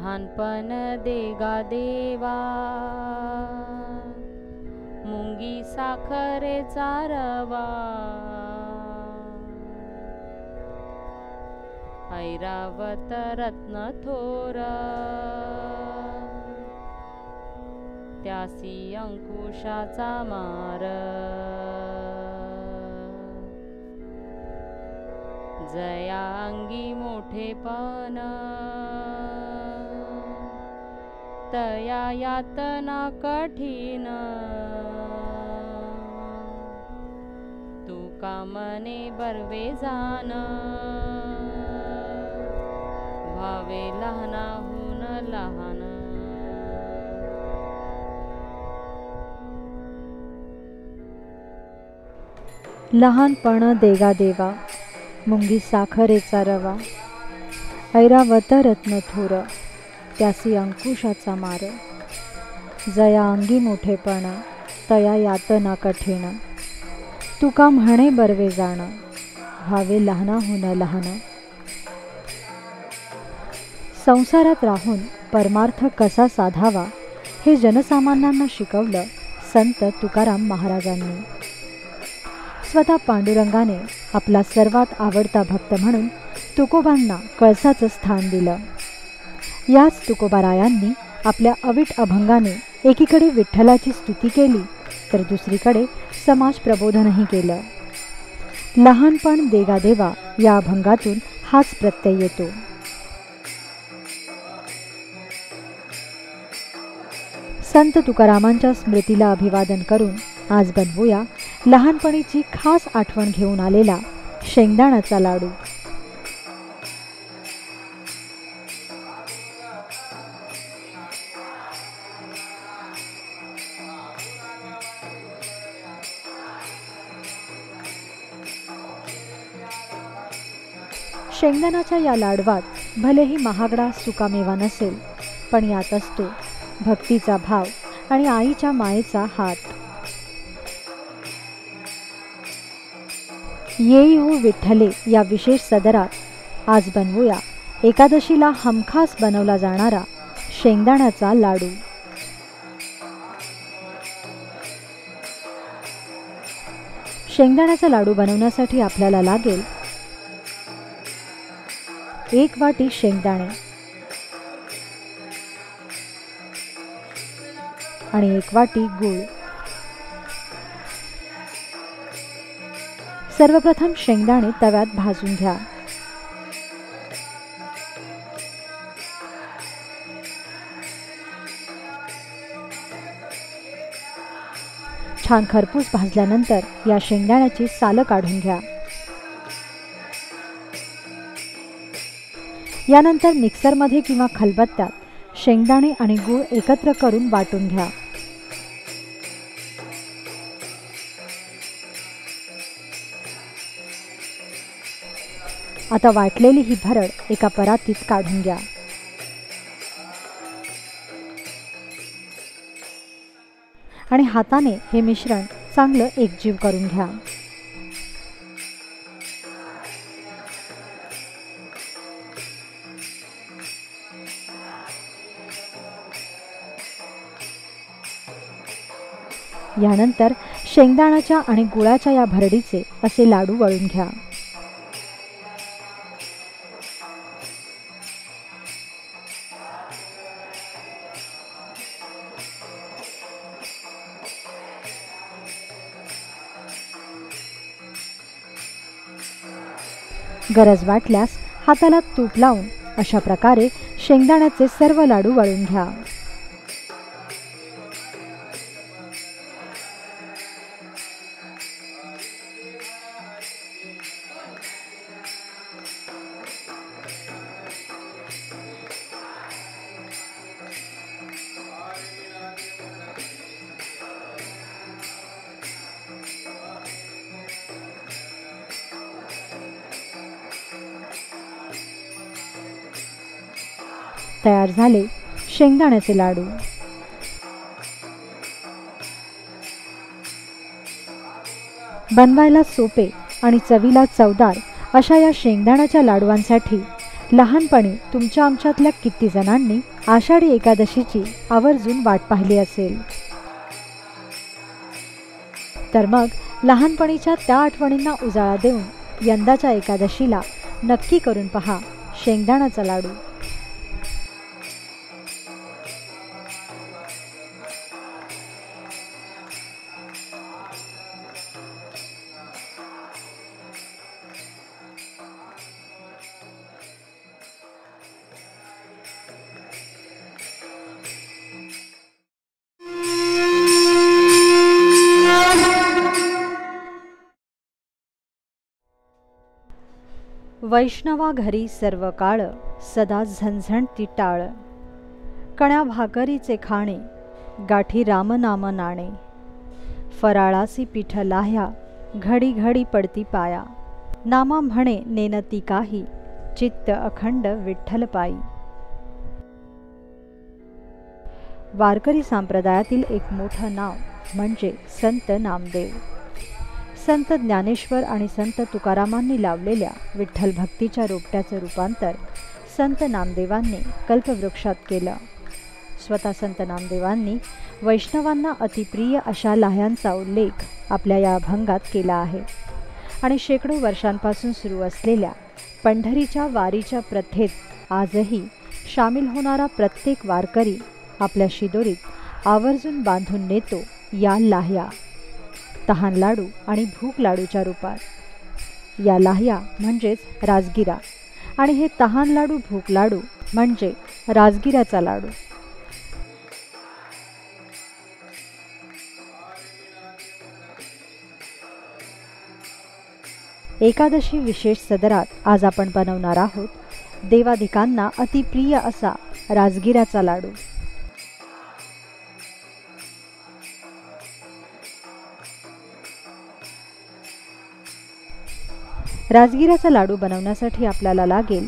लहानपण देगा देवा, मुंगी साखरेचा रवा, ऐरावत रत्न थोर, त्यासी अंकुशाचा मार, जया अंगी मोठेपण, तया यातना कठीण, तुका मने बर्वे जाण, व्हावे लहानाहून लहान. लहानपण देगा देवा, मुंगी साखरेचा रवा, ऐरावत रत्न थोर, त्यासी अंकुशाचा मार, जया अंगी मोठेपण, तया यातना कठीण, तुका म्हणे बर्वे जाण, व्हावे लहानाहून लहान. संसारात राहून परमार्थ कसा साधावा हे जनसामान्यांना शिकवलं संत तुकाराम महाराजांनी. स्वतः पांडुरंगाने आपला सर्वात आवडता भक्त म्हणून तुकोबांना कळसाचं स्थान दिलं. याच तुकोबारायांनी आपल्या अवीट अभंगाने एकीकडे विठ्ठलाची स्तुती केली तर दुसरीकडे समाज प्रबोधनही केलं. लहानपण देगा देवा या अभंगातून हाच प्रत्यय येतो. संत तुकारामांच्या स्मृतीला अभिवादन करून आज बनवूया लहानपणीची खास आठवण घेऊन आलेला शेंगदाण्याचा लाडू. शेंगदाण्याच्या या लाडवात भलेही महागडा सुकामेवा नसेल, पण यात असतो भक्तीचा भाव आणि आईच्या मायेचा हात. येई हो विठ्ठले या विशेष सदरात आज बनवूया एकादशीला हमखास बनवला जाणारा शेंगदाण्याचा लाडू. शेंगदाण्याचा लाडू बनवण्यासाठी आपल्याला लागेल 1 वाटी शेंगदाणे आणि 1 वाटी गूळ. सर्वप्रथम शेंगदाणे तव्यात भाजून घ्या. छान खरपूस भाजल्यानंतर या शेंगदाण्याची सालं काढून घ्या. यानंतर मिक्सरमध्ये किंवा खलबत्त्यात शेंगदाणे आणि गूळ एकत्र करून वाटून घ्या. आता वाटलेली ही भरड एका परातीत काढून घ्या. आणि हाताने हे मिश्रण चांगलं एकजीव करून घ्या. यानंतर शेंगदाण्याच्या आणि गुळाच्या या भरडीचे असे लाडू वळून घ्या. गरज वाटल्यास हाताला तूप लावून अशा प्रकारे शेंगदाण्याचे सर्व लाडू वळून घ्या. तयार झाले शेंगदाण्याचे लाडू. बनवायला सोपे आणि चवीला चवदार अशा या शेंगदाण्याच्या लाडवांसाठी लहानपणी तुमच्या आमच्यातल्या किती जणांनी आषाढी एकादशीची आवर्जून वाट पाहिली असेल. तर मग लहानपणीच्या त्या आठवणींना उजाळा देऊन यंदाच्या एकादशीला नक्की करून पहा शेंगदाण्याचा लाडू. वैष्णवा घरी सर्व काळ सदा झणझणती टाळ. कण्या भाकरीचे खाणे गाठी रामनाम नाणे. फराळासी पीठ लाह्या घडी घडी पडती पाया. नामा म्हणे नेनती काही चित्त अखंड विठ्ठल पायी. वारकरी संप्रदायातील एक मोठं नाव म्हणजे संत नामदेव. संत ज्ञानेश्वर आणि संत तुकारामांनी लावलेल्या विठ्ठल भक्तीच्या रोपट्याचं रूपांतर संत नामदेवांनी कल्पवृक्षात केलं. स्वतः संत नामदेवांनी वैष्णवांना अतिप्रिय अशा लाह्यांचा उल्लेख आपल्या या अभंगात केला आहे. आणि शेकडो वर्षांपासून सुरू असलेल्या पंढरीच्या वारीच्या प्रथेत आजही सामील होणारा प्रत्येक वारकरी आपल्या शिदोरीत आवर्जून बांधून नेतो या लाह्या, तहान लाडू आणि भूक लाडूच्या रूपात. या लाह्या म्हणजेच राजगिरा आणि हे तहान लाडू भूक लाडू म्हणजे राजगिराचा लाडू. एकादशी विशेष सदरात आज आपण बनवणार आहोत देवाधिकांना अतिप्रिय असा राजगिराचा लाडू. राजगिराचा लाडू बनवण्यासाठी आपल्याला लागेल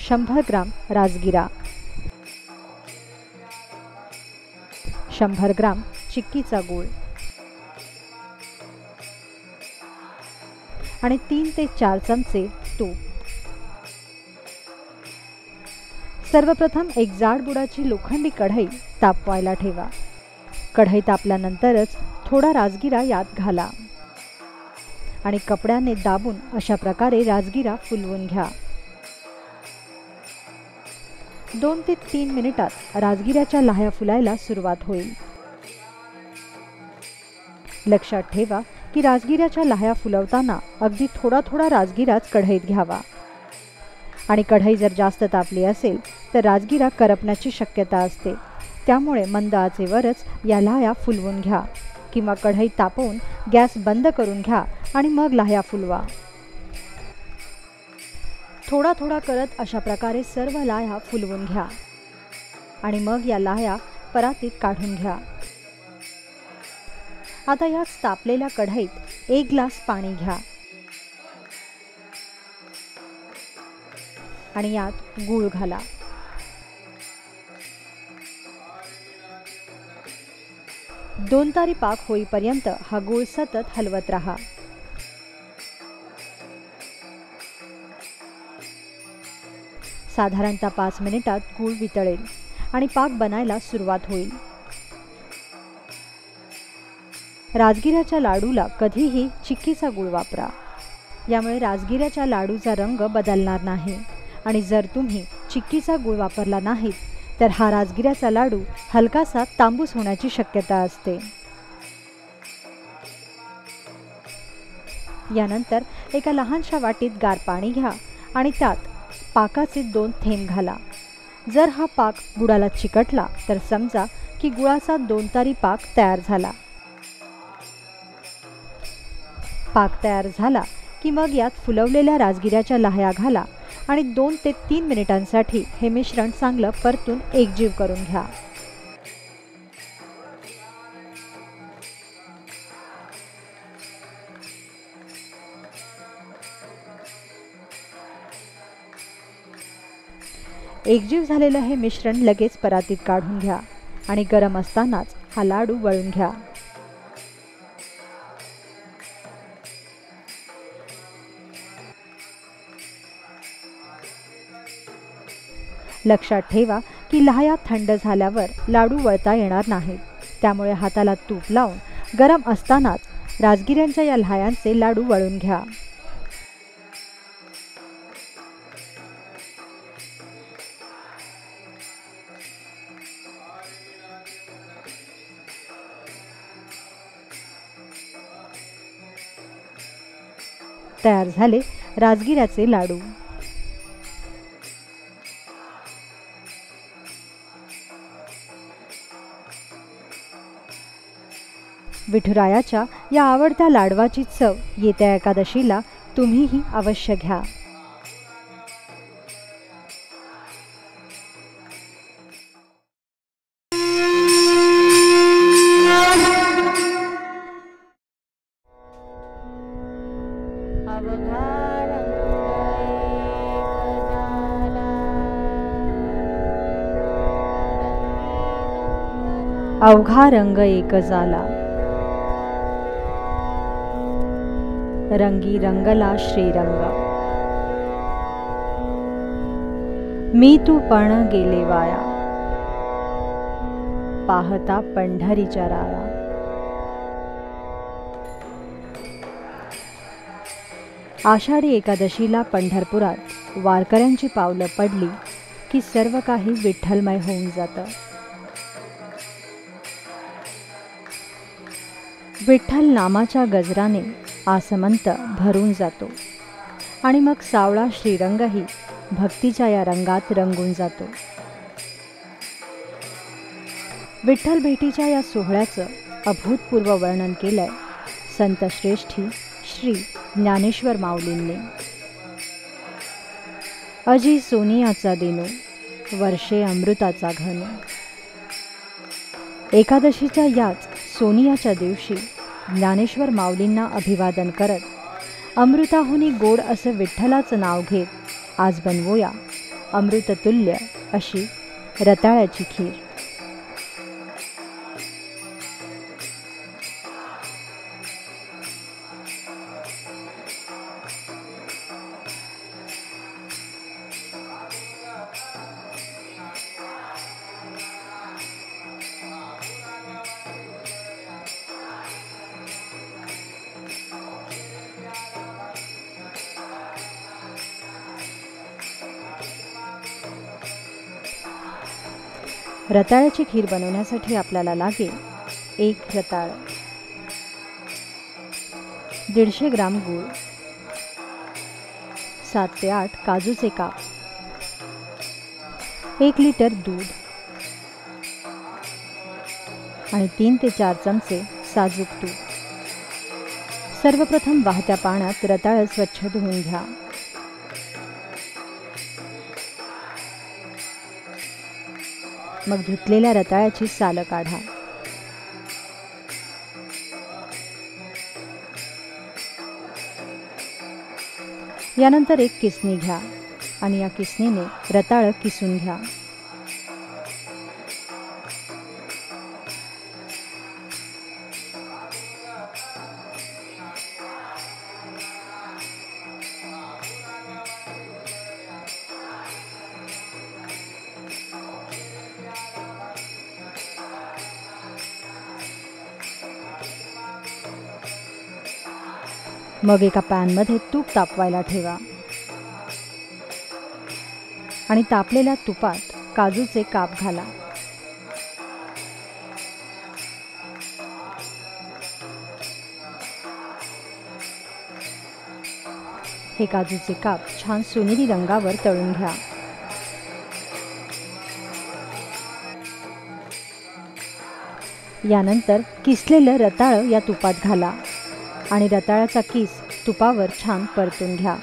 100 ग्राम राजगिरा, 100 ग्राम चिक्कीचा गूळ आणि 3 ते 4 चमचे तूप. सर्वप्रथम एक जाड बुडाची लोखंडी कढई तापवायला ठेवा. कढई तापल्यानंतरच थोडा राजगिरा यात घाला आणि कपड्याने दाबून अशा प्रकारे राजगिरा फुलवून घ्या. 2 ते 3 मिनिटात राजगिऱ्याच्या लाह्या फुलायला सुरुवात होईल. लक्षात ठेवा की राजगिऱ्याच्या लाह्या फुलवताना अगदी थोडा थोडा राजगिराच कढईत घ्यावा आणि कढई जर जास्त तापली असेल तर राजगिरा करपण्याची शक्यता असते. त्यामुळे मंद आचेवरच या लाह्या फुलवून घ्या किंवा कढई तापवून गॅस बंद करून घ्या आणि मग लाह्या फुलवा. थोडा थोडा करत अशा प्रकारे सर्व लाह्या फुलवून घ्या आणि मग या लाह्या परातीत काढून घ्या. आता याच तापलेल्या कढईत 1 ग्लास पाणी घ्या आणि यात गूळ घाला. दोन तारी पाक होईपर्यंत हा गूळ सतत हलवत राहा. साधारणतः 5 मिनिटात गूळ वितळेल आणि पाक बनायला सुरुवात होईल. राजगिऱ्याच्या लाडूला कधीही चिक्कीचा गूळ वापरा. यामुळे राजगिऱ्याच्या लाडूचा रंग बदलणार नाही आणि जर तुम्ही चिक्कीचा गूळ वापरला नाहीत तर हा राजगिऱ्याचा लाडू हलकासा तांबूस होण्याची शक्यता असते. यानंतर एका लहानशा वाटीत गार पाणी घ्या आणि त्यात पाकाचे 2 थेंब घाला. जर हा पाक गुळाला चिकटला तर समजा की गुळाचा 2 तारी पाक तयार झाला. पाक तयार झाला की मग यात फुलवलेल्या राजगिऱ्याच्या लाह्या घाला आणि 2 ते 3 मिनिटांसाठी हे मिश्रण चांगलं परतून एकजीव करून घ्या. एकजीव झालेलं हे मिश्रण लगेच परातीत काढून घ्या आणि गरम असतानाच हा लाडू वळून घ्या. लक्षात ठेवा की लाह्या थंड झाल्यावर लाडू वळता येणार नाहीत. त्यामुळे हाताला तूप लावून गरम असतानाच राजगिऱ्यांच्या या लाह्यांचे लाडू वळून घ्या. तयार झाले राजगिऱ्याचे लाडू. विठुरायाच्या या आवडत्या लाडवाची चव येत्या एकादशीला तुम्हीही अवश्य घ्या. अवघा रंग एक झाला, रंगी रंगला श्रीरंग. मी तू पण गेले वाया, पाहता पंढरीच्या राया. आषाढी एकादशीला पंढरपुरात वारकऱ्यांची पावलं पडली की सर्व काही विठ्ठलमय होऊन जातं. विठ्ठल नामाच्या गजराने आसमंत भरून जातो आणि मग सावळा श्रीरंगही भक्तीच्या या रंगात रंगून जातो. विठ्ठल भेटीच्या या सोहळ्याचं अभूतपूर्व वर्णन केलंय संतश्रेष्ठी श्री ज्ञानेश्वर माऊलींनी. अजी सोनियाचा दिनो, वर्षे अमृताचा घन. एकादशीच्या याच सोनियाच्या दिवशी ज्ञानेश्वर माऊलींना अभिवादन करत अमृताहुनी गोड असं विठ्ठलाचं नाव घेत आज बनवूया अमृततुल्य अशी रताळ्याची खीर. रताळ्याची खीर बनवण्यासाठी आपल्याला लागेल 1 रताळ, 150 ग्राम गूळ, 7 ते 8 काजूचे काप, 1 लिटर दूध आणि 3 ते 4 चमचे साजूक तूप. सर्वप्रथम वाहत्या पाण्यात रताळ स्वच्छ धुवून घ्या. मग धुतलेल्या रताळ्याची सालं काढा. यानंतर एक किसणी घ्या आणि या किसणीने रताळं किसून घ्या. मग एका पॅनमध्ये तूप तापवायला ठेवा आणि तापलेल्या तुपात काजूचे काप घाला. हे काजूचे काप छान सोनेरी रंगावर तळून घ्या. यानंतर किसलेलं रताळं या तुपात घाला आणि रताळ्याचा किस तुपावर छान परतून घ्या.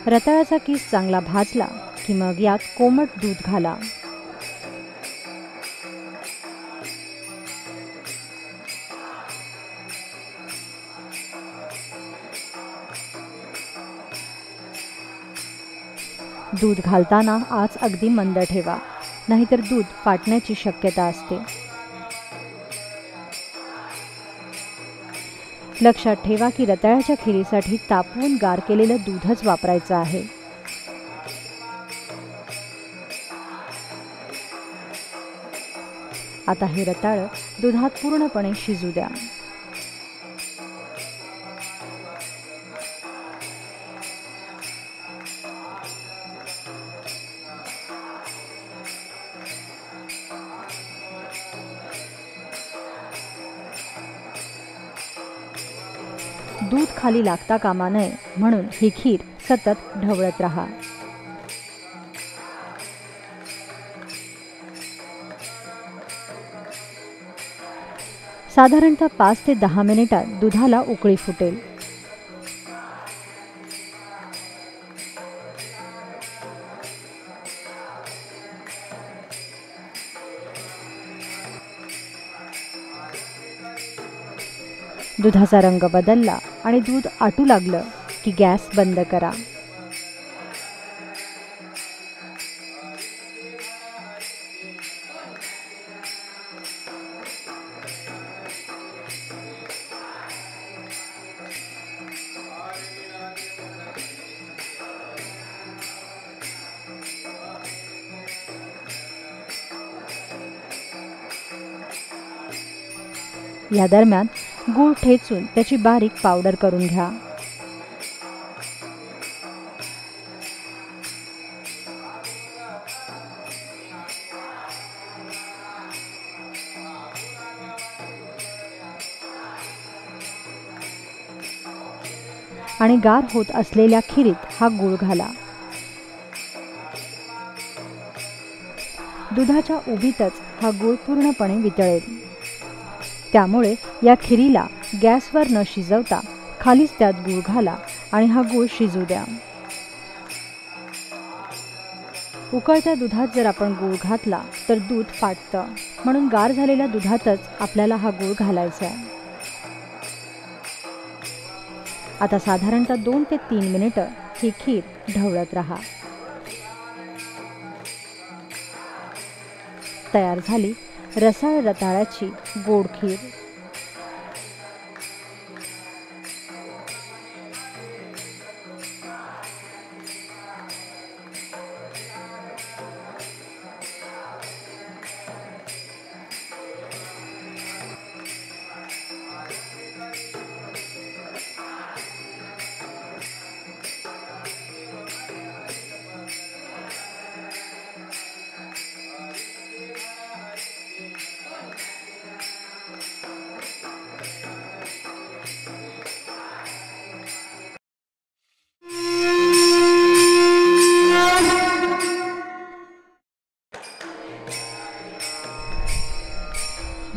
रताळ्याचा किस चांगला भाजला की मग यात कोमट दूध घाला. दूध घालताना आच अगदी मंद ठेवा, नाहीतर दूध फाटण्याची शक्यता असते. लक्षात ठेवा की रताळ्याच्या खिरीसाठी तापवून गार केलेलं दूधच वापरायचं आहे. आता हे रताळं दुधात पूर्णपणे शिजू द्या. दूध खाली लागता कामा नये म्हणून ही खीर सतत ढवळत राहा. साधारणतः 5 ते 10 मिनिटात दुधाला उकळी फुटेल. दुधाचा रंग बदलला आणि दूध आटू लागलं की गॅस बंद करा. या दरम्यान गूळ ठेचून त्याची बारीक पावडर करून घ्या. आणि गार होत असलेल्या खिरीत हा गूळ घाला. दुधाच्या उबीतच हा गूळ पूर्णपणे वितळेल. त्यामुळे या खिरीला गॅसवर न शिजवता खालीच त्यात गूळ घाला आणि हा गूळ शिजू द्या. उकळत्या दुधात जर आपण गूळ घातला तर दूध फाटतं, म्हणून गार झालेल्या दुधातच आपल्याला हा गूळ घालायचा आहे. आता साधारणतः 2 ते 3 मिनिटं ही खीर ढवळत राहा. तयार झाली रसाळ रताळ्याची गोड खीर.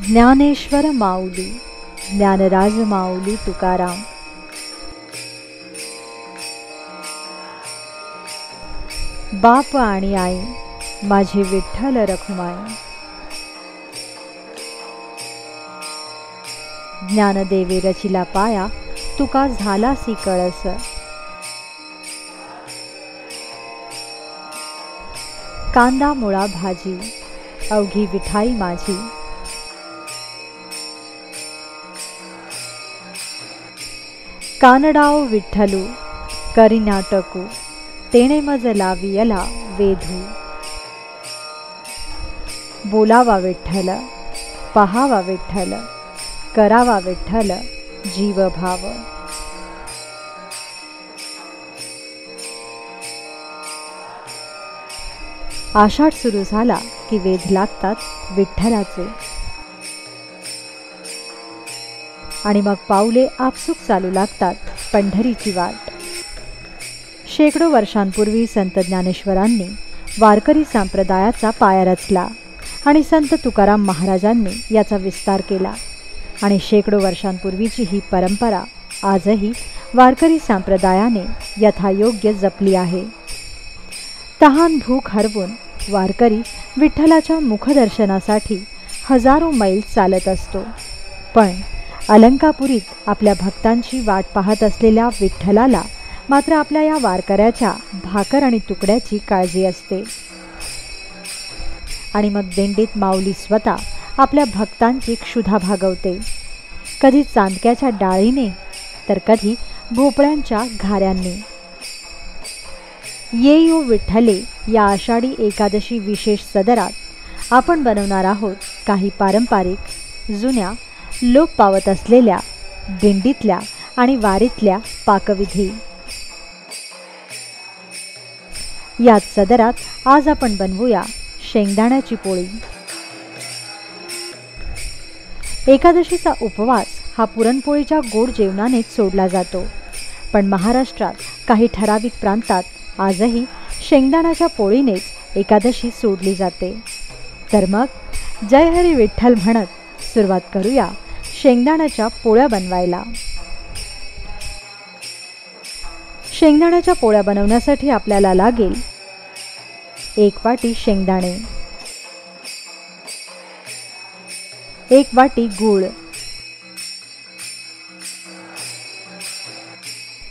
ज्ञानेश्वर माऊली, ज्ञानराज माऊली तुकाराम. बाप आणि आई माझे विठ्ठल रखुमाई. ज्ञानदेवे रचिला पाया तुका झालासी कळस. कांदा मुळा भाजी अवघी विठाई माझी. कानडाव विठ्ठलू करी नाटकू तेणे मज लावियला वेधू. बोलावा विठ्ठल पहावा विठ्ठल करावा विठ्ठल जीव भाव. आषाढ सुरू झाला की वेध लागतात विठ्ठलाचे आणि मग पाऊले आपसूक चालू लागतात पंढरीची वाट. शेकडो वर्षांपूर्वी संत ज्ञानेश्वरांनी वारकरी संप्रदायाचा पाया रचला आणि संत तुकाराम महाराजांनी याचा विस्तार केला आणि शेकडो वर्षांपूर्वीची ही परंपरा आजही वारकरी संप्रदायाने यथायोग्य जपली आहे. तहान भूक हरवून वारकरी विठ्ठलाच्या मुखदर्शनासाठी हजारो मैल चालत असतो, पण अलंकापुरीत आपल्या भक्तांची वाट पाहत असलेल्या विठ्ठलाला मात्र आपल्या या वारकऱ्याच्या भाकर आणि तुकड्याची काळजी असते. आणि मग दिंडीत माऊली स्वतः आपल्या भक्तांची क्षुधा भागवते, कधी चांदक्याच्या डाळीने तर कधी भोपळ्यांच्या घाऱ्यांनी. येऊ विठ्ठले या आषाढी एकादशी विशेष सदरात आपण बनवणार आहोत काही पारंपरिक, जुन्या, लोप पावत असलेल्या दिंडीतल्या आणि वारीतल्या पाकविधी. याच सदरात आज आपण बनवूया शेंगदाण्याची पोळी. एकादशीचा उपवास हा पुरणपोळीच्या गोड जेवणानेच सोडला जातो, पण महाराष्ट्रात काही ठराविक प्रांतात आजही शेंगदाण्याच्या पोळीनेच एकादशी सोडली जाते. तर मग जय हरी विठ्ठल म्हणत सुरुवात करूया शेंगदाण्याच्या पोळ्या बनवायला. शेंगदाण्याच्या पोळ्या बनवण्यासाठी आपल्याला लागेल 1 वाटी शेंगदाणे, 1 वाटी गूळ,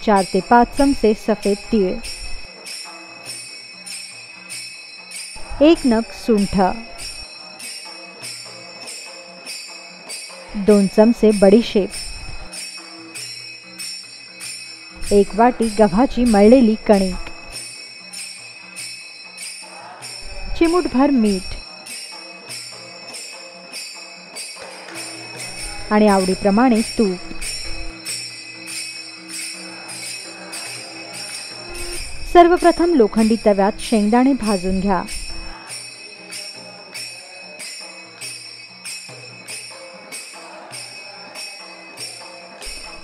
4 ते 5 चमचे सफेद तीळ, 1 नग सुंठ, 2 चमचे बडीशेप, 1 वाटी गव्हाची मळलेली कणिक, चिमूटभर मीठ आणि आवडीप्रमाणे तूप. सर्वप्रथम लोखंडी तव्यात शेंगदाणे भाजून घ्या.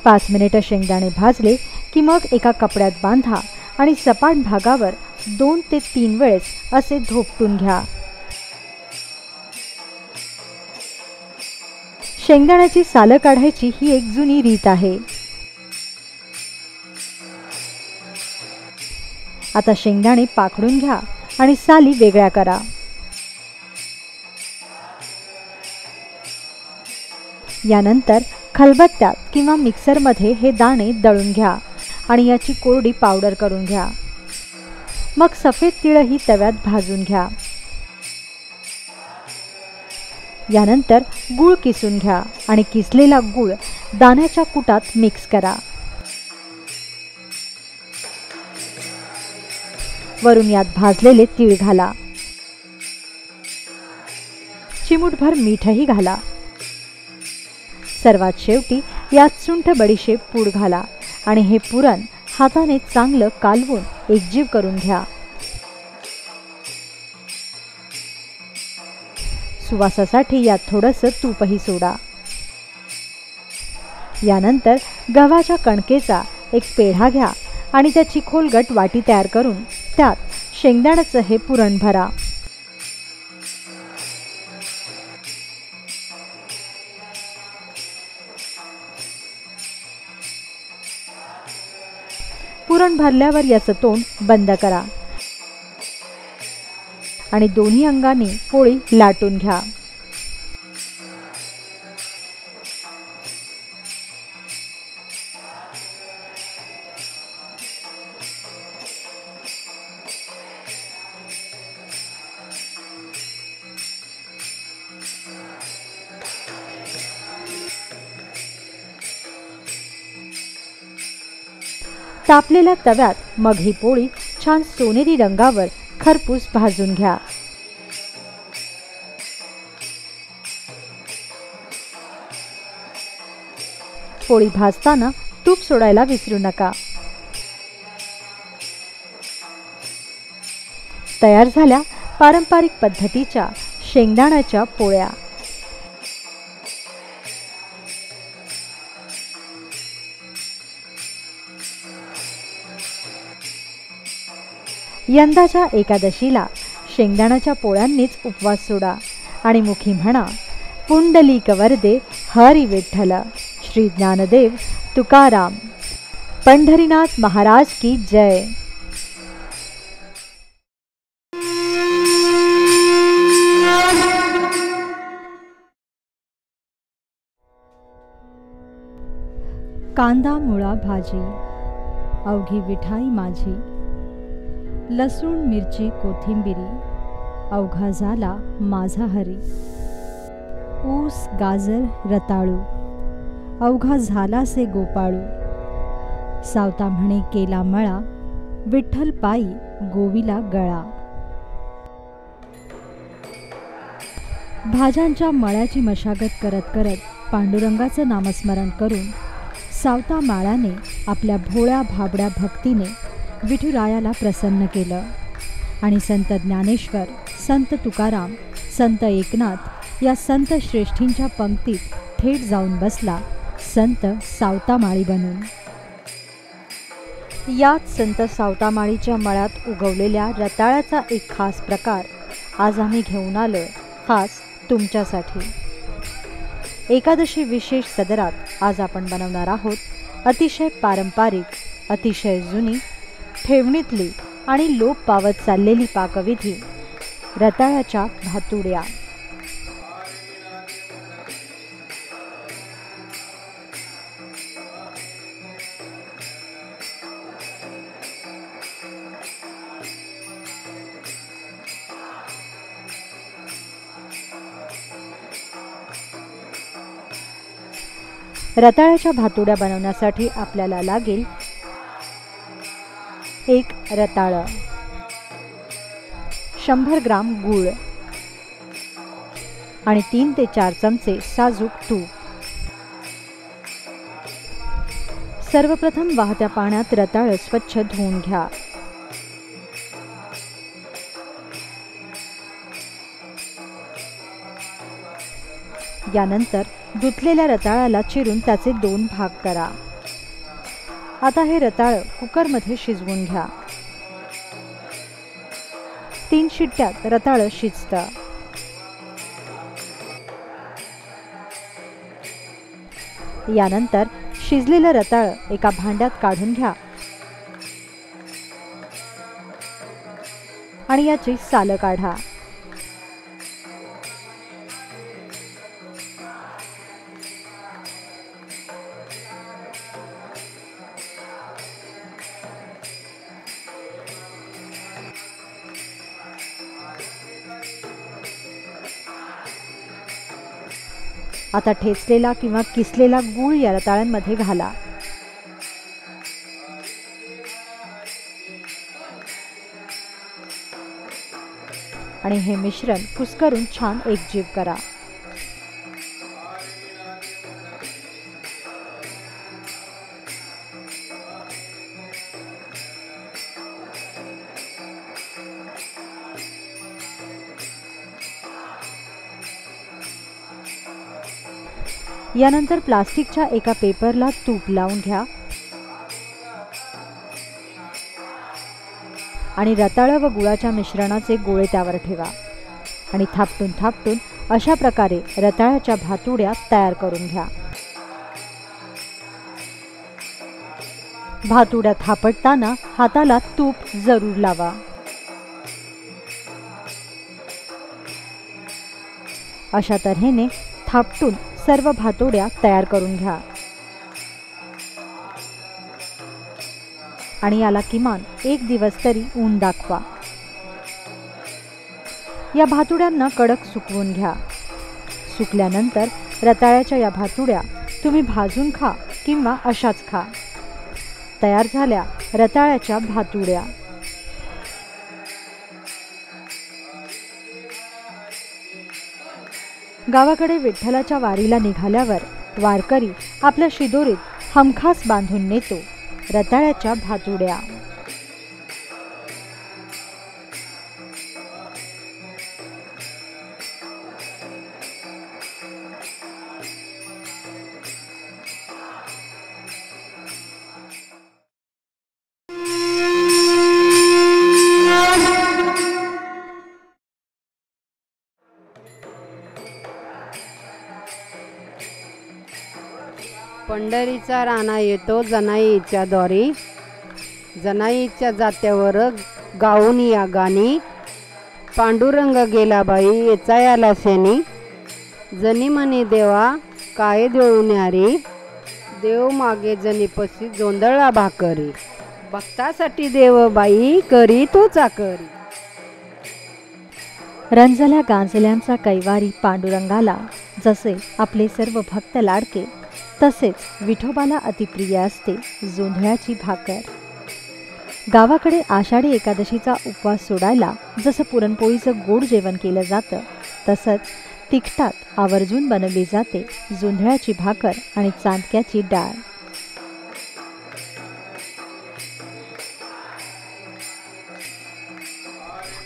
पाच मिनिटे शेंगदाणे भाजले की मग एका कपड्यात बांधा आणि सपाट भागावर 2 ते 3 वेळेस असे धोपटून घ्या. शेंगदाण्याची सालं काढायची ही एक जुनी रीत आहे. आता शेंगदाणे पाखडून घ्या आणि साली वेगळ्या करा. यानंतर खलबत्त्यात किंवा मिक्सरमध्ये हे दाणे दळून घ्या आणि याची कोरडी पावडर करून घ्या. मग सफेद तीळही तव्यात भाजून घ्या. यानंतर गूळ किसून घ्या आणि किसलेला गूळ दाण्याच्या कुटात मिक्स करा. वरून यात भाजलेले तीळ घाला. चिमूटभर मीठही घाला. सर्वात शेवटी यात सुंठ बडीशेप पूड घाला आणि हे पुरण हाताने चांगलं कालवून एकजीव करून घ्या. सुवासासाठी यात थोडंसं तूपही सोडा. यानंतर गव्हाच्या कणकेचा एक पेढा घ्या आणि त्याची खोलगट वाटी तयार करून त्यात शेंगदाण्याचं हे पुरण भरा. पुरण भरल्यावर याचं तोंड बंद करा आणि दोन्ही अंगाने पोळी लाटून घ्या. तापलेल्या तव्यात मग ही पोळी छान सोनेरी रंगावर खरपूस भाजून घ्या. पोळी भाजताना तूप सोडायला विसरू नका. तयार झाल्या पारंपरिक पद्धतीच्या शेंगदाण्याच्या पोळ्या. यंदाच्या एकादशीला शेंगदाण्याच्या पोळ्यांनीच उपवास सोडा आणि मुखी म्हणा पुंडलिक वरदे हरी विठ्ठल, श्री ज्ञानदेव तुकाराम, पंढरीनाथ महाराज की जय. कांदा मुळा भाजी. अवघी विठाई माझी. लसूण मिरची कोथिंबिरी अवघा झाला माझा हरी. ऊस गाजर रताळू अवघा झाला से गोपाळू. सावता म्हणे केला मळा विठ्ठल पायी गोविला गळा. भाज्यांच्या मळ्याची मशागत करत करत पांडुरंगाचं नामस्मरण करून सावता माळाने आपल्या भोळ्या भाबड्या भक्तीने विठुरायाला प्रसन्न केलं आणि संत ज्ञानेश्वर, संत तुकाराम, संत एकनाथ या संत श्रेष्ठींच्या पंक्तीत थेट जाऊन बसला संत सावतामाळी बनून. याच संत सावतामाळीच्या मळ्यात उगवलेल्या रताळ्याचा एक खास प्रकार आज आम्ही घेऊन आलो खास तुमच्यासाठी. एकादशी विशेष सदरात आज आपण बनवणार आहोत अतिशय पारंपरिक, अतिशय जुनी, ठेवणीतली आणि लोप पावत चाललेली पाकविधी रताळ्याच्या भातुड्या. रताळ्याच्या भातुड्या बनवण्यासाठी आपल्याला लागेल एक रताळं, 100 ग्राम गूळ आणि 3 ते 4 चमचे साजूक तूप. सर्वप्रथम वाहत्या पाण्यात रताळं स्वच्छ धुवून घ्या. यानंतर धुतलेल्या रताळ्याला चिरून त्याचे 2 भाग करा. आता हे रताळं कुकरमध्ये शिजवून घ्या. 3 शिट्ट्यात रताळं शिजतं. यानंतर शिजलेलं रताळं एका भांड्यात काढून घ्या आणि याची सालं काढा. आता ठेचलेला किंवा किसलेला गूळ या रताळ्यांमध्ये घाला. आणि हे मिश्रण कुस्करून छान एकजीव करा. यानंतर प्लास्टिकच्या एका पेपरला तूप लावून घ्या आणि रताळं व गुळाच्या मिश्रणाचे गोळे त्यावर ठेवा आणि थापटून थापटून अशा प्रकारे रताळ्याच्या भातुड्या तयार करून घ्या. भातुड्या थापटताना हाताला तूप जरूर लावा. अशा तऱ्हेने थापटून सर्व भातुड्या तयार करून घ्या आणि याला किमान 1 दिवस तरी ऊन दाखवा. या भातुड्यांना कडक सुकवून घ्या. सुकल्यानंतर रताळ्याच्या या भातुड्या तुम्ही भाजून खा किंवा अशाच खा. तयार झाल्या रताळ्याच्या भातुड्या. गावाकडे विठ्ठलाच्या वारीला निघाल्यावर वारकरी आपल्या शिदोरीत हमखास बांधून नेतो रताळ्याच्या भातुड्या. पंढरीचा राणा येतो जनाईच्या द्वारी, जनाईच्या जात्यावर गाऊन या गाणी. पांडुरंग गेला बाई येचा याला सेनी, जनी म्हणे देवा काय देऊ न्यारी, देव मागे जनीपशी जोंधळा भाकरी. भक्तासाठी देवबाई करी तो चाकरी. रंजल्या गांजल्यांचा कैवारी पांडुरंगाला जसे आपले सर्व भक्त लाडके, तसेच विठोबाला अतिप्रिय असते जोंधळ्याची भाकर. गावाकडे आषाढी एकादशीचा उपवास सोडायला जसं पुरणपोळीचं गोड जेवण केलं जातं, तसंच तिखटात आवर्जून बनवली जाते जोंधळ्याची भाकर आणि चांदक्याची डाळ.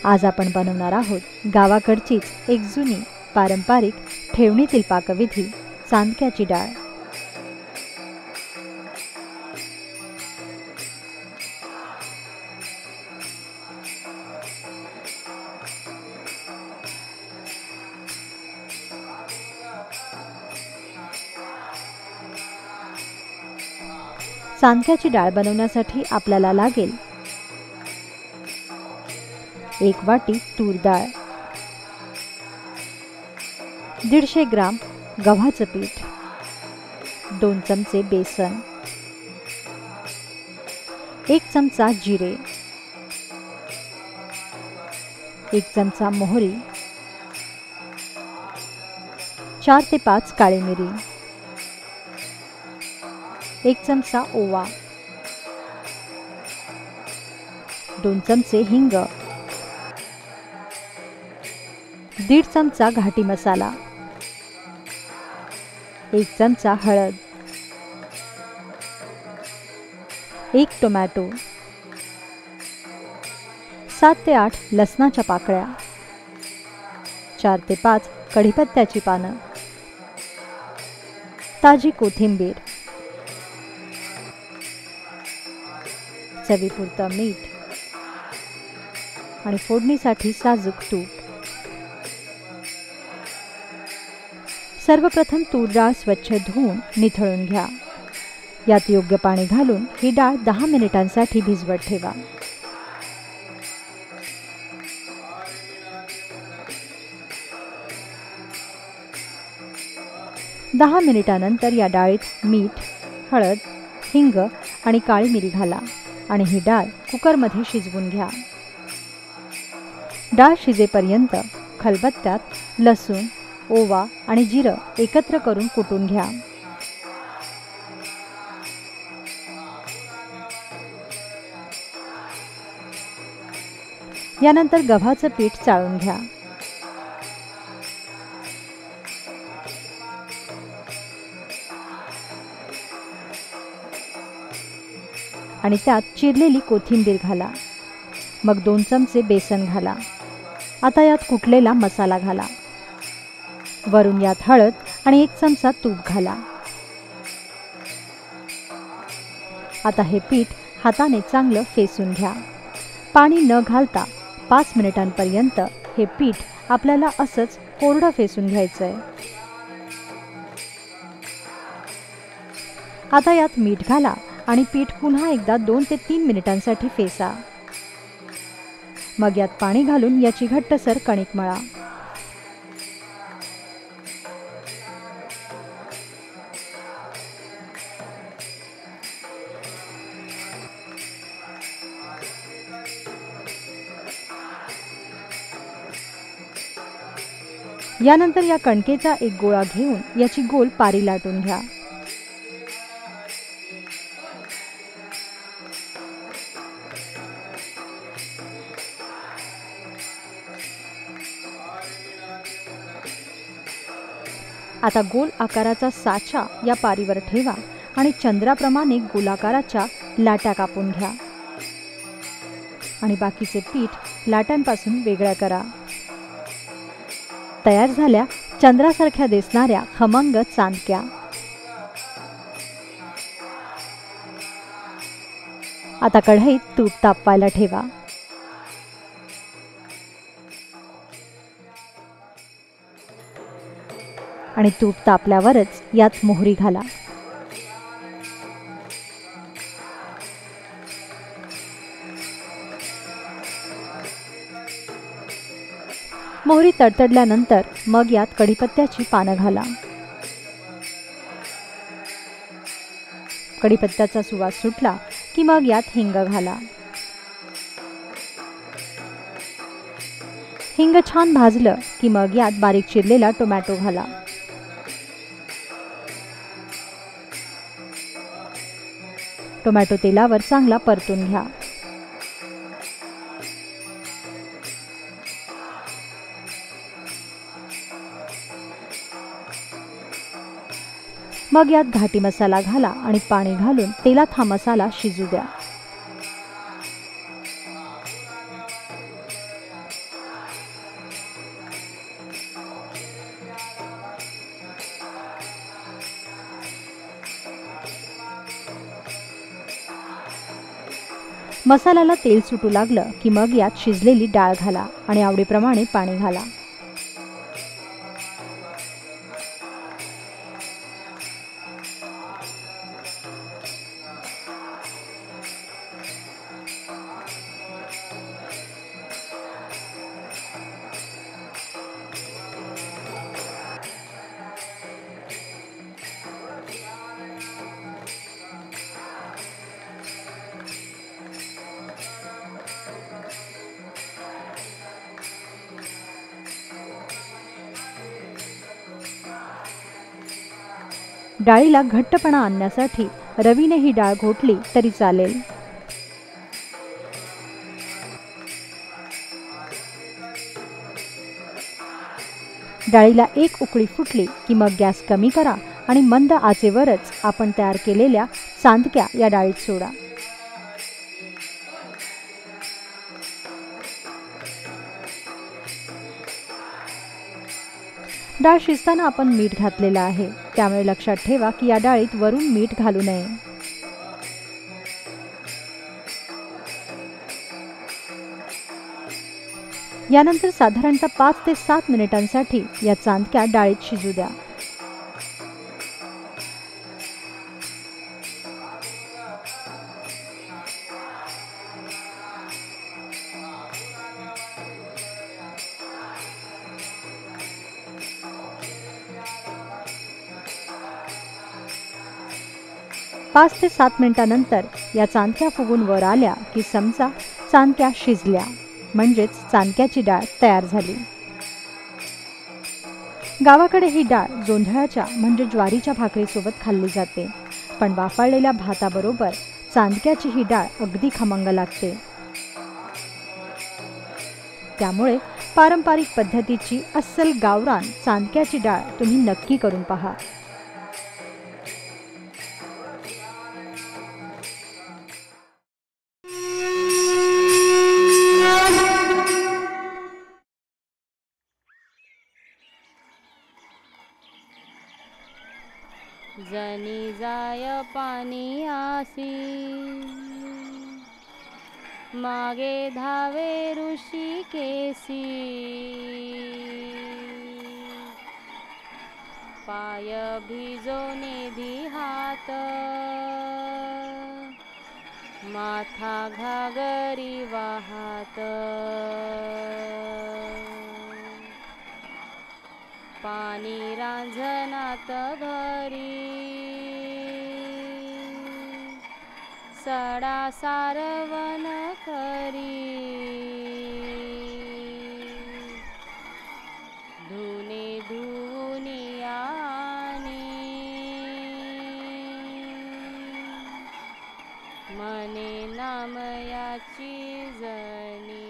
आज आपण बनवणार आहोत गावाकडचीच एक जुनी पारंपरिक ठेवणीतील पाकविधी, चांदक्याची डाळ. चांदक्याची डाळ बनवण्यासाठी आपल्याला लागेल 1 वाटी तूर डाळ, 150 ग्राम गव्हाचं पीठ, 2 चमचे बेसन, 1 चमचा जिरे, 1 चमचा मोहरी, 4 ते 5 काळी मिरी, 1 चमचा ओवा, 2 चमचे हिंग, 1.5 चमचा घाटी मसाला, 1 चमचा हळद, 1 टोमॅटो, 7 ते 8 लसणाच्या पाकळ्या, 4 ते 5 कढीपत्त्याची पानं, ताजी कोथिंबीर, चवीपुरतं मीठ आणि फोडणीसाठी साजूक तूप. सर्वप्रथम तूर डाळ स्वच्छ धुवून निथळून घ्या. यात योग्य पाणी घालून ही डाळ 10 मिनिटांसाठी भिजवत ठेवा. दहा मिनिटानंतर या डाळीत मीठ, हळद, हिंग आणि काळी मिरी घाला आणि ही डाळ कुकरमध्ये शिजवून घ्या. डाळ शिजेपर्यंत खलबत्त्यात लसूण, ओवा आणि जिरं एकत्र करून कुटून घ्या. यानंतर गव्हाचं पीठ चाळून घ्या. आणि त्यात चिरलेली कोथिंबीर घाला. मग 2 चमचे बेसन घाला. आता यात कुटलेला मसाला घाला. वरून यात हळद आणि 1 चमचा तूप घाला. आता हे पीठ हाताने चांगलं फेसून घ्या. पाणी न घालता 5 मिनिटांपर्यंत हे पीठ आपल्याला असंच कोरडं फेसून घ्यायचंय. आता यात मीठ घाला आणि पीठ पुन्हा एकदा 2 ते 3 मिनिटांसाठी फेसा. मग यात पाणी घालून याची घट्टसर कणिक मळा. यानंतर या कणकेचा एक गोळा घेऊन याची गोल पारी लाटून घ्या. आता गोल आकाराचा साचा या पारीवर ठेवा आणि चंद्राप्रमाणे गोलाकाराच्या लाट्या कापून घ्या आणि बाकीचे पीठ लाट्यांपासून वेगळ्या करा. तयार झाल्या चंद्रासारख्या दिसणाऱ्या खमंग चांदक्या. आता कढईत तूप तापवायला ठेवा. आणि तूप तापल्यावरच यात मोहरी घाला. मोहरी तडतडल्यानंतर मग यात कढीपत्त्याची पानं घाला. कढीपत्त्याचा सुवास सुटला की मग यात हिंग घाला. हिंग छान भाजलं की मग यात बारीक चिरलेला टोमॅटो घाला. टोमॅटो तेलावर चांगला परतून घ्या. मग यात घाटी मसाला घाला आणि पाणी घालून तेलात हा मसाला शिजू द्या. मसाल्याला तेल सुटू लागलं की मग यात शिजलेली डाळ घाला आणि आवडीप्रमाणे पाणी घाला. डाळीला घट्टपणा आणण्यासाठी रवीने ही डाळ घोटली तरी चालेल. डाळीला एक उकळी फुटली की मग गॅस कमी करा आणि मंद आचेवरच आपण तयार केलेल्या चांदक्या या डाळीत सोडा. डाळ शिजताना आपण मीठ घातलेलं आहे, त्यामुळे लक्षात ठेवा की या डाळीत वरून मीठ घालू नये. यानंतर साधारणतः 5 ते 7 मिनिटांसाठी या चांदक्या डाळीत शिजू द्या. पाच ते 7 मिनिटांनंतर या चांदक्या फुगून वर आल्या की समजा चांदक्या शिजल्या, म्हणजेच चांदक्याची डाळ तयार झाली. गावाकडे ही डाळ जोंधळाच्या म्हणजे ज्वारीच्या भाकरीसोबत खाल्ली जाते, पण वाफाळलेल्या भाताबरोबर चांदक्याची ही डाळ अगदी खमंग लागते. त्यामुळे पारंपरिक पद्धतीची अस्सल गावरान चांदक्याची डाळ तुम्ही नक्की करून पहा. जनी जाय पाणी आसी, मागे धावे ऋषी केसी. पाय भिजोने भिहात, माथा घागरी वाहात. पाणी रांझणात भरी, सडा सारवण करी. धुने धुनी आनी, मने नामयाची जनी.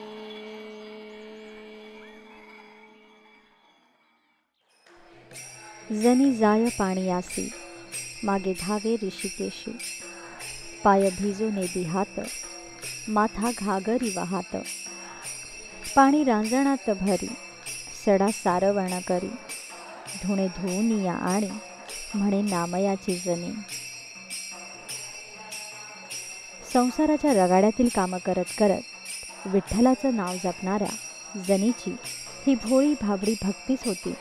जनी जाय पाणी आसी, मागे धावे ऋषिकेशी. पाय भिजोने बिहात, माथा घागरी वाहात. पाणी रांजणात भरी, सडा सारवण करी. धुणे धुवूनिया आणि, म्हणे नामयाची जनी. संसाराच्या रगाड्यातील कामं करत करत विठ्ठलाचं नाव जपणाऱ्या जनीची ही भोळी भाबडी भक्तीच होती,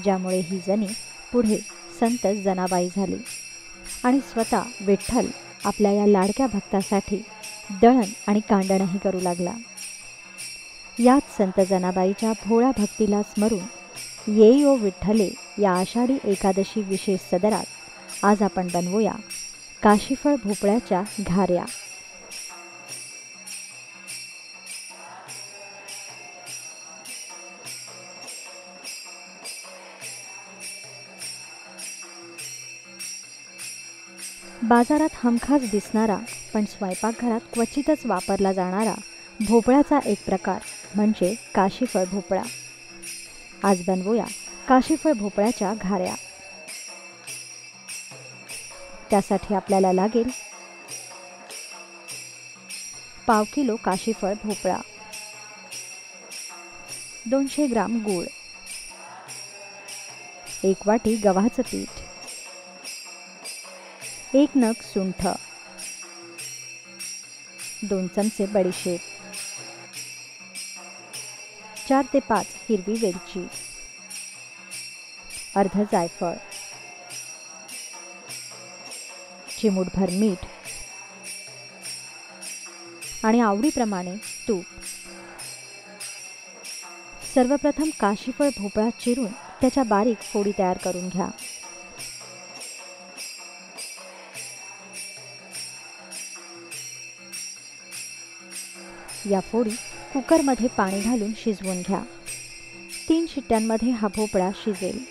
ज्यामुळे ही जनी पुढे संत जनाबाई झाली आणि स्वतः विठ्ठल आपल्या या लाडक्या भक्तासाठी दळण आणि कांडणही करू लागला. याच संत जनाबाईच्या भोळ्या भक्तीला स्मरून येई ओ विठ्ठले या आषाढी एकादशी विशेष सदरात आज आपण बनवूया काशीफळ भोपळ्याच्या घाऱ्या. बाजारात हमखास दिसणारा पण स्वयंपाकघरात क्वचितच वापरला जाणारा भोपळ्याचा एक प्रकार म्हणजे काशीफळ भोपळा. आज बनवूया काशीफळ भोपळ्याच्या घाऱ्या. त्यासाठी आपल्याला लागेल पाव किलो काशीफळ भोपळा, 200 ग्राम गूळ, 1 वाटी गव्हाचं पीठ, 1 नग सुंठ, 2 चमचे बडीशेप, 4 ते 5 हिरवी वेलची, अर्ध जायफळ, चिमूटभर मीठ आणि आवडीप्रमाणे तूप. सर्वप्रथम काशीफळ भोपळा चिरून त्याच्या बारीक फोडी तयार करून घ्या. या फोडी कुकरमध्ये पाणी घालून शिजवून घ्या. 3 शिट्ट्यांमध्ये हा भोपळा शिजेल.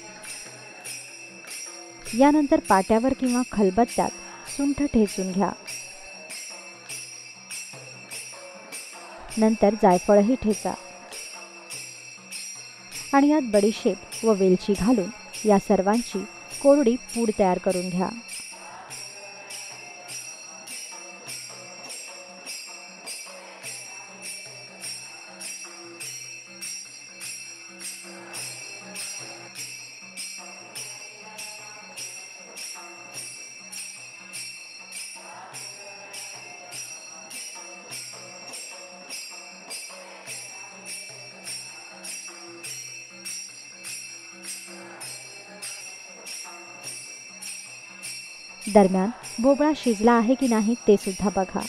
यानंतर पाट्यावर किंवा खलबत्त्यात सुंठ ठेचून घ्या. नंतर जायफळही ठेचा आणि यात बडीशेप व वेलची घालून या सर्वांची कोरडी पूड तयार करून घ्या. दरम्यान भोपळा शिजला आहे की नाही ते सुद्धा बघा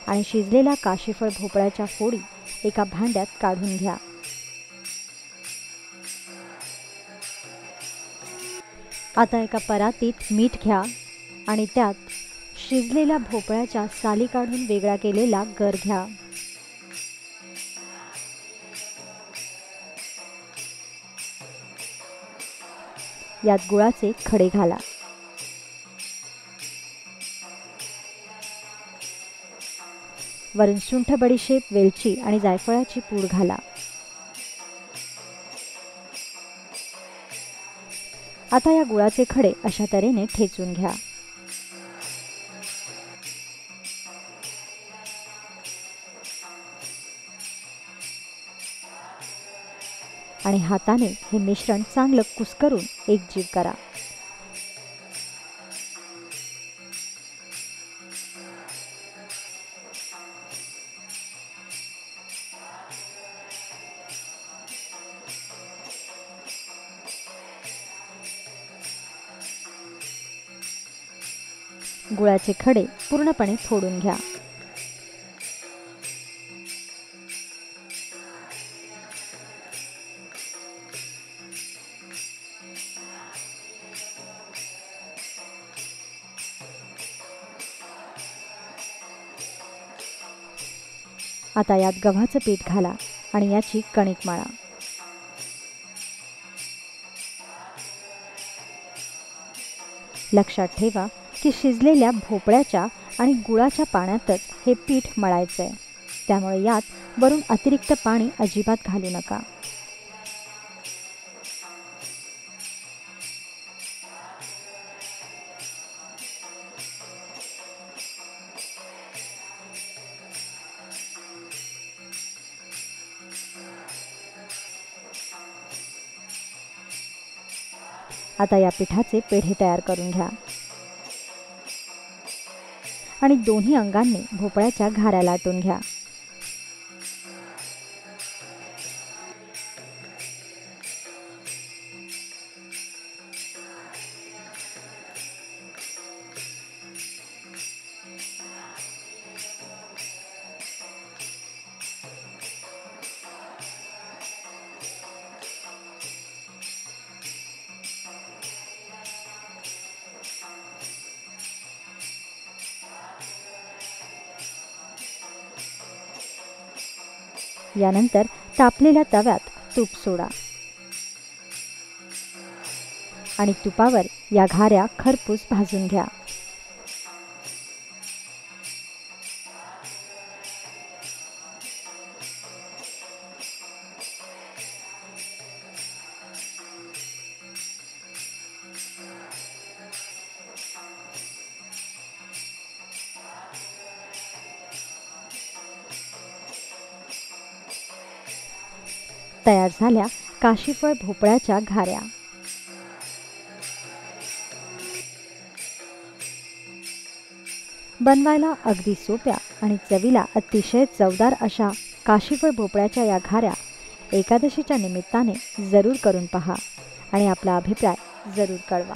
आणि शिजलेल्या काशीफळ भोपळ्याच्या फोडी एका भांड्यात काढून घ्या. आता एका परातीत मीठ घ्या आणि त्यात शिजलेल्या भोपळ्याच्या साली काढून वेगळा केलेला गर घ्या. यात गुळाचे खडे घाला. वरून सुंठ, बडीशेप, वेलची आणि जायफळाची पूड घाला. आता या गुळाचे खडे अशा तऱ्हेने ठेचून घ्या. आणि हाताने हे मिश्रण चांगलं कुस्करून एकजीव करा. गुळाचे खडे पूर्णपणे फोडून घ्या. आता यात गव्हाचं पीठ घाला आणि याची कणिक मळा. लक्षात ठेवा की शिजलेल्या भोपळ्याच्या आणि गुळाच्या पाण्यातच हे पीठ मळायचंय. त्यामुळे यात वरून अतिरिक्त पाणी अजिबात घालू नका. आता या पिठाचे पेढे तयार करून घ्या आणि दोन्ही अंगांनी भोपळ्याच्या घाऱ्या लाटून घ्या. यानंतर तापलेल्या तव्यात तूप सोडा आणि तुपावर या घाऱ्या खरपूस भाजून घ्या. तयार झाल्या काशीफळ भोपळ्याच्या घाऱ्या. बनवायला अगदी सोप्या आणि चवीला अतिशय चवदार अशा काशीफळ भोपळ्याच्या या घाऱ्या एकादशीच्या निमित्ताने जरूर करून पहा आणि आपला अभिप्राय जरूर कळवा.